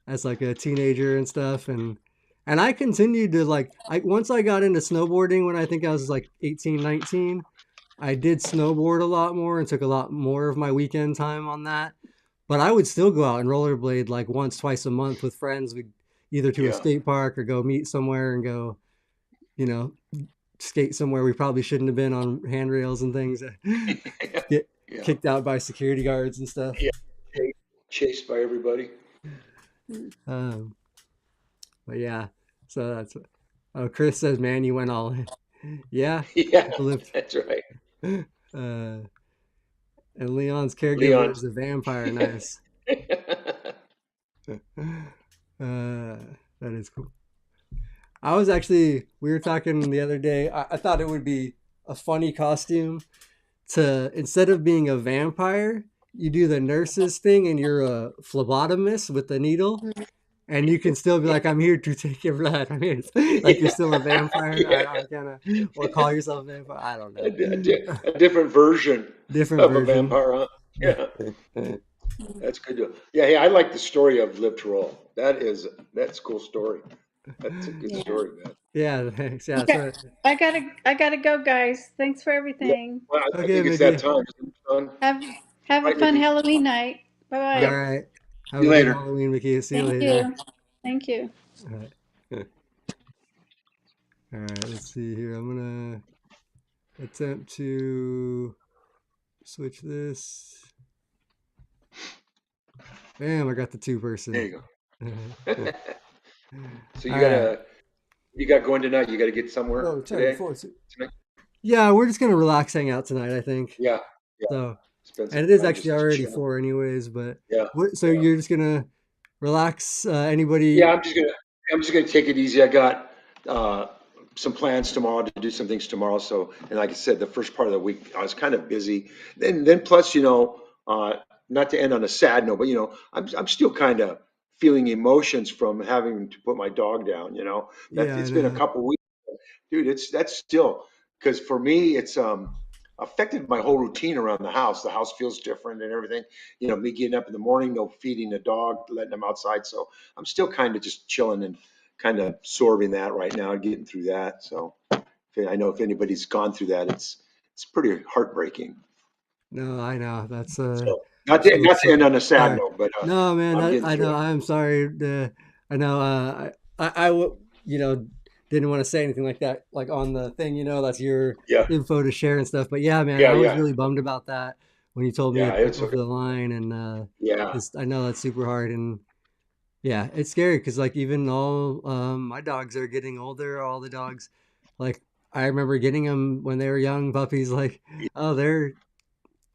as like a teenager and stuff, and I continued to like. I once I got into snowboarding when I think I was like 18, 19. I did snowboard a lot more and took a lot more of my weekend time on that. But I would still go out and rollerblade like once, twice a month with friends. We'd either to a Yeah. skate park or go meet somewhere and go, you know, skate somewhere we probably shouldn't have been on handrails and things. Get Yeah. kicked out by security guards and stuff. Yeah. Chased, chased by everybody. Um, but yeah, so that's. Oh, Chris says, "Man, you went all in." Yeah, Yeah, I lived. that's right. And Leon's caregiver Leon's. is a vampire. Nice. That is cool. We were talking the other day. I thought it would be a funny costume to, instead of being a vampire, you do the nurses thing and you're a phlebotomist with the needle. And you can still be like, I'm here to take your blood. I'm here. Like you're Yeah. still a vampire. Yeah. I kind of, or call yourself a vampire. I don't A, know. a different version Different of a version. vampire, huh? Yeah, that's good. Yeah, hey, I like the story of Live to Roll. That's a cool story. That's a good Yeah. story, man. Yeah, thanks. Yeah, Okay. so I gotta go, guys. Thanks for Yeah. everything. Well, I okay, think it's that Mickey. time, isn't it, son? Have a Right, fun Mickey? Halloween night. Bye All Yep. bye. right. See Have you a good later. Halloween, Mickey. See you Thank later. you. Thank you. All right. All right, let's see here. I'm gonna attempt to switch this. Bam, I got the two There person. you All go. So right. you got going tonight? You got to get somewhere Oh, turn today? four. Tonight? Yeah, we're just gonna relax, hang out tonight, I think. Yeah. Yeah. So, Spend some and it is time actually just already chilling. 4 anyways, but Yeah. what, so Yeah. you're just gonna relax, Yeah. anybody? I'm just gonna take it easy. I got uh, some plans tomorrow to do some things tomorrow. So, and like I said, the first part of the week I was kind of busy. Then plus, not to end on a sad note, but I'm still kind of feeling emotions from having to put my dog down. That Yeah, I it's been a know. couple weeks, dude. That's still because for me it's affected my whole routine around the house. The house feels different and everything. Me getting up in the morning, no feeding the dog, letting them outside. So I'm still kind of just chilling and kind of absorbing that right now, getting through that. So I know if anybody's gone through that, it's pretty heartbreaking. No, I know. That's So so not to so end on a sad sorry. note, but No, man, I'm getting I through know. it. I'm sorry. I know. You know, didn't want to say anything like that, like on the thing. That's your Yeah, info to share and stuff. But yeah, man, yeah, I was yeah, really bummed about that when you told me yeah. it went It's over okay. the line, and Yeah, I know that's super hard, and yeah, it's scary because like even all my dogs are getting older. All the dogs, like I remember getting them when they were young puppies. Like, oh, they're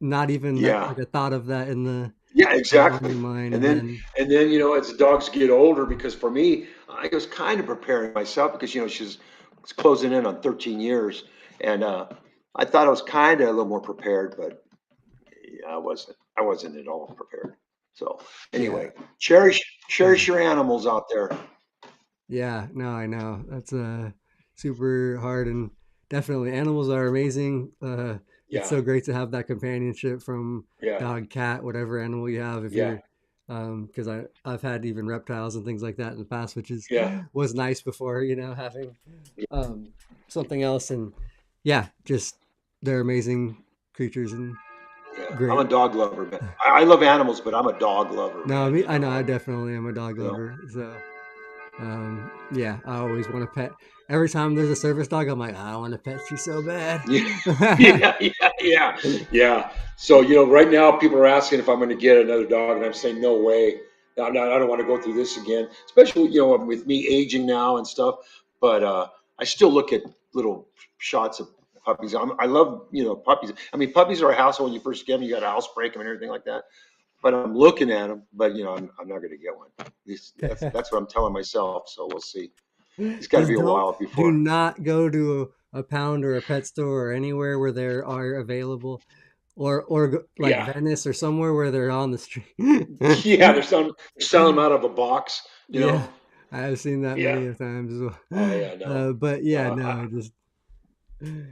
not even that yeah. like a thought of that in the Yeah, on exactly. your mind, And and then then and then as the dogs get older, because for me, I was kind of preparing myself because she's closing in on 13 years, and I thought I was kind of a little more prepared, but yeah, I wasn't. I wasn't at all prepared. So yeah, anyway, cherish your animals out there. yeah, no, I know that's super hard, and definitely animals are amazing. It's Yeah, so great to have that companionship from yeah, dog, cat, whatever animal you have. If yeah, you're because I've had even reptiles and things like that in the past, which is yeah, was nice before having um something else, and yeah, just they're amazing creatures and yeah. I'm a great. dog lover, man. I love animals, but I'm a dog lover, No, man. I know I definitely am a dog You know. lover, so yeah, I always want to pet. Every time there's a service dog, I'm like, I want to pet you so bad. Yeah, yeah, yeah, yeah, yeah. So, right now people are asking if I'm going to get another dog, and I'm saying no way. I don't want to go through this again, especially, with me aging now and stuff. But I still look at little shots of puppies. I love, puppies. I mean, puppies are a hassle when you first get them. You got to housebreak them and everything like that. But I'm looking at them. But I'm not going to get one. That's what I'm telling myself. So we'll see. It's got to Just be a while do before. not go to a pound or a pet store or anywhere where they are available, or like Yeah, Venice or somewhere where they're on the street. yeah. They're selling them out of a box. Yeah, I've seen that Yeah. many of times as well. Oh yeah. No. But yeah, No. no, just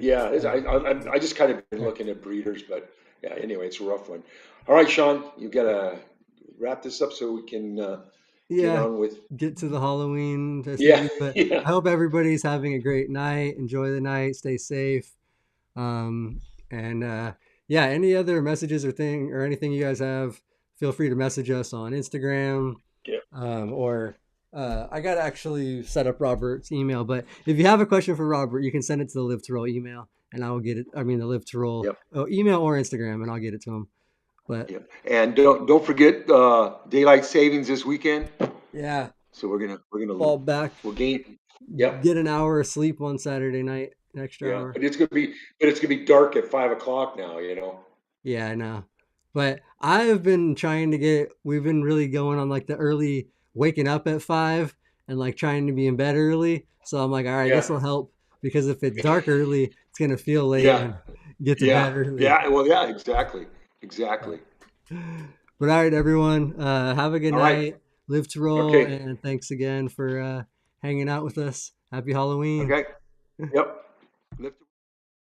Yeah, uh, I just kind of been looking at breeders, but yeah. Anyway, it's a rough one. All right, Sean, you got to wrap this up so we can get yeah, on with. get to the Halloween Yeah, festivities. But yeah, I hope everybody's having a great night. Enjoy the night. Stay safe. And yeah, any other messages or anything you guys have, feel free to message us on Instagram. yeah, Or I got to actually set up Robert's email. But if you have a question for Robert, you can send it to the Live to Roll email, and I will get it. I mean, the Live to Roll yep, email or Instagram, and I'll get it to him. But yep. And don't forget daylight savings this weekend. yeah, So we're gonna fall back, we'll gain. Yep, get an hour of sleep on Saturday night, an extra yeah. hour. But it's gonna be dark at 5 o'clock now. Yeah, I know. But I've been trying to we've been really going on like the early waking up at 5 and like trying to be in bed early. So I'm like, all right, this Yeah, will help because if it's dark early, it's going to feel late yeah, when you get to bed yeah, early. yeah. Well, yeah, exactly, But, exactly. but all right, everyone, have a good All right. night. Live to roll. Okay. And thanks again for hanging out with us. Happy Halloween. Okay. Yep. Lift